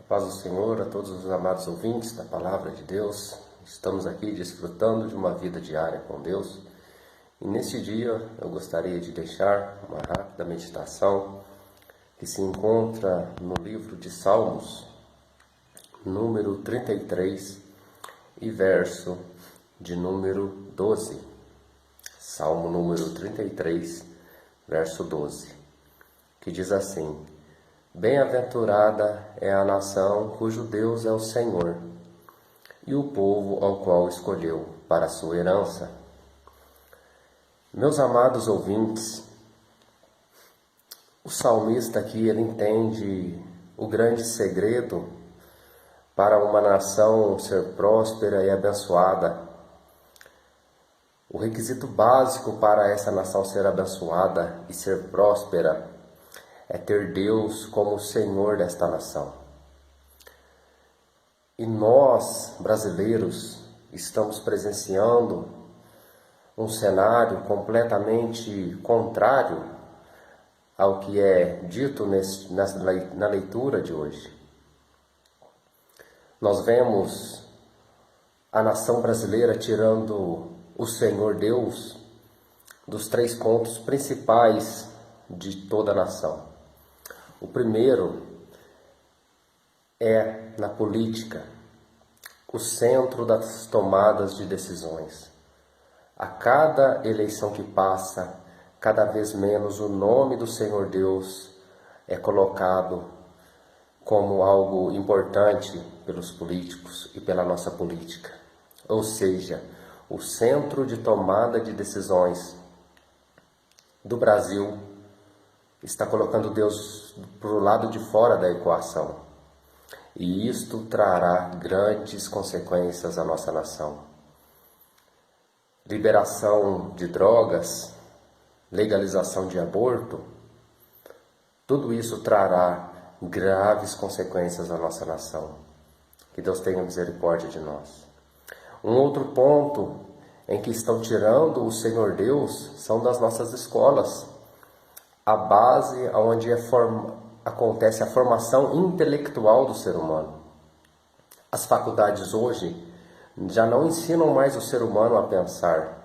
Paz do Senhor a todos os amados ouvintes da Palavra de Deus. Estamos aqui desfrutando de uma vida diária com Deus. E neste dia eu gostaria de deixar uma rápida meditação que se encontra no livro de Salmos, número 33 e verso de número 12. Salmo número 33, verso 12, que diz assim: Bem-aventurada é a nação cujo Deus é o Senhor, e o povo ao qual escolheu para a sua herança. Meus amados ouvintes, o salmista aqui ele entende o grande segredo para uma nação ser próspera e abençoada. O requisito básico para essa nação ser abençoada e ser próspera é ter Deus como o Senhor desta nação. E nós, brasileiros, estamos presenciando um cenário completamente contrário ao que é dito na leitura de hoje. Nós vemos a nação brasileira tirando o Senhor Deus dos 3 pontos principais de toda a nação. O primeiro é na política, o centro das tomadas de decisões. A cada eleição que passa, cada vez menos o nome do Senhor Deus é colocado como algo importante pelos políticos e pela nossa política. Ou seja, o centro de tomada de decisões do Brasil está colocando Deus para o lado de fora da equação. E isto trará grandes consequências à nossa nação. Liberação de drogas, legalização de aborto, tudo isso trará graves consequências à nossa nação. Que Deus tenha misericórdia de nós. Um outro ponto em que estão tirando o Senhor Deus são das nossas escolas. A base onde acontece a formação intelectual do ser humano. As faculdades hoje já não ensinam mais o ser humano a pensar,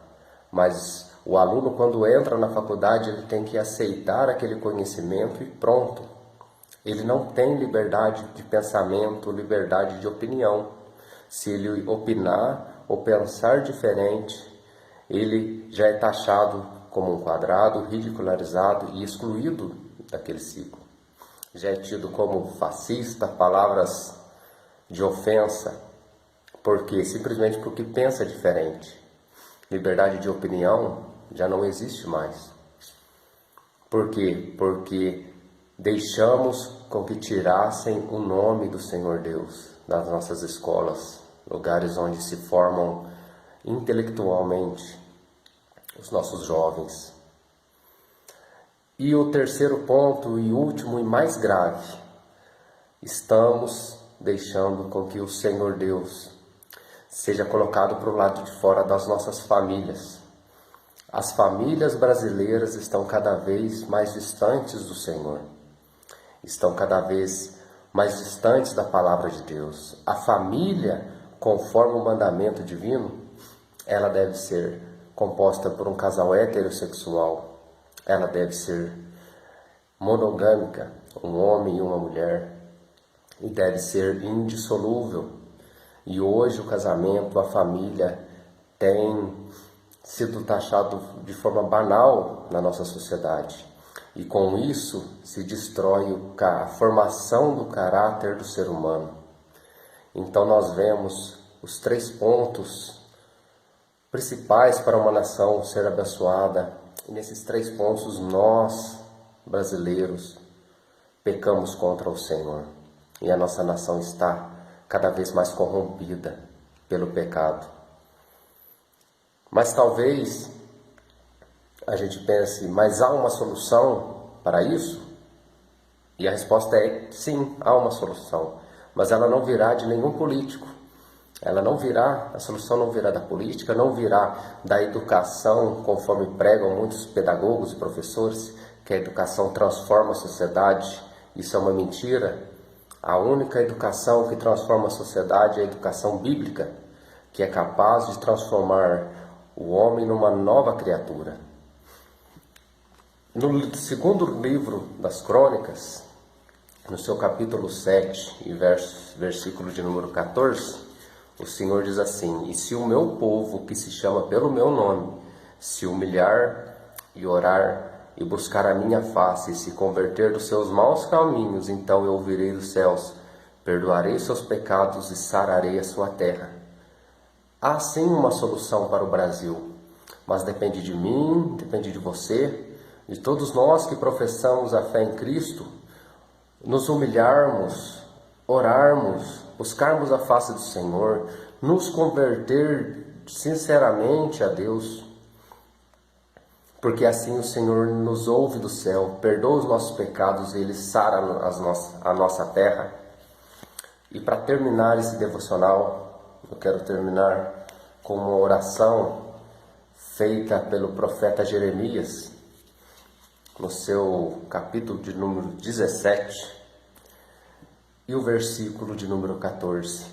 mas o aluno, quando entra na faculdade, ele tem que aceitar aquele conhecimento e pronto. Ele não tem liberdade de pensamento, liberdade de opinião. Se ele opinar ou pensar diferente, ele já é taxado como um quadrado, ridicularizado e excluído daquele ciclo. Já é tido como fascista, palavras de ofensa, simplesmente porque pensa diferente. Liberdade de opinião já não existe mais. Por quê? Porque deixamos com que tirassem o nome do Senhor Deus das nossas escolas, lugares onde se formam intelectualmente os nossos jovens. E o terceiro ponto, e último e mais grave, estamos deixando com que o Senhor Deus seja colocado para o lado de fora das nossas famílias. As famílias brasileiras estão cada vez mais distantes do Senhor, estão cada vez mais distantes da palavra de Deus. A família, conforme o mandamento divino, ela deve ser composta por um casal heterossexual, ela deve ser monogâmica, um homem e uma mulher, e deve ser indissolúvel. E hoje o casamento, a família, tem sido taxado de forma banal na nossa sociedade. E com isso se destrói a formação do caráter do ser humano. Então nós vemos os 3 pontos principais para uma nação ser abençoada. E nesses 3 pontos nós, brasileiros, pecamos contra o Senhor. E a nossa nação está cada vez mais corrompida pelo pecado. Mas talvez a gente pense, mas há uma solução para isso? E a resposta é sim, há uma solução. Mas ela não virá de nenhum político. A solução não virá da política, não virá da educação, conforme pregam muitos pedagogos e professores, que a educação transforma a sociedade. Isso é uma mentira. A única educação que transforma a sociedade é a educação bíblica, que é capaz de transformar o homem numa nova criatura. No segundo livro das Crônicas, no seu capítulo 7, e versículo de número 14, o Senhor diz assim: E se o meu povo, que se chama pelo meu nome, se humilhar e orar e buscar a minha face e se converter dos seus maus caminhos, então eu ouvirei dos céus, perdoarei seus pecados e sararei a sua terra. Há sim uma solução para o Brasil, mas depende de mim, depende de você, de todos nós que professamos a fé em Cristo, nos humilharmos, orarmos, buscarmos a face do Senhor, nos converter sinceramente a Deus, porque assim o Senhor nos ouve do céu, perdoa os nossos pecados e Ele sara a nossa terra. E para terminar esse devocional, eu quero terminar com uma oração feita pelo profeta Jeremias, no seu capítulo de número 17, e o versículo de número 14,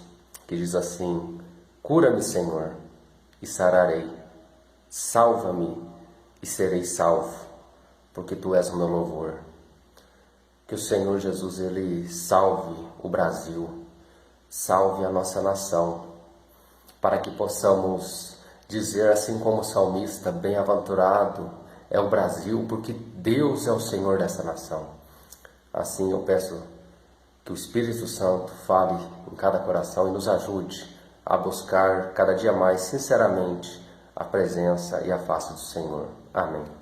que diz assim: Cura-me, Senhor, e sararei, salva-me e serei salvo, porque Tu és o meu louvor. Que o Senhor Jesus, Ele salve o Brasil, salve a nossa nação, para que possamos dizer assim como o salmista: bem-aventurado é o Brasil, porque Deus é o Senhor dessa nação. Assim eu peço que o Espírito Santo fale em cada coração e nos ajude a buscar cada dia mais sinceramente a presença e a face do Senhor. Amém.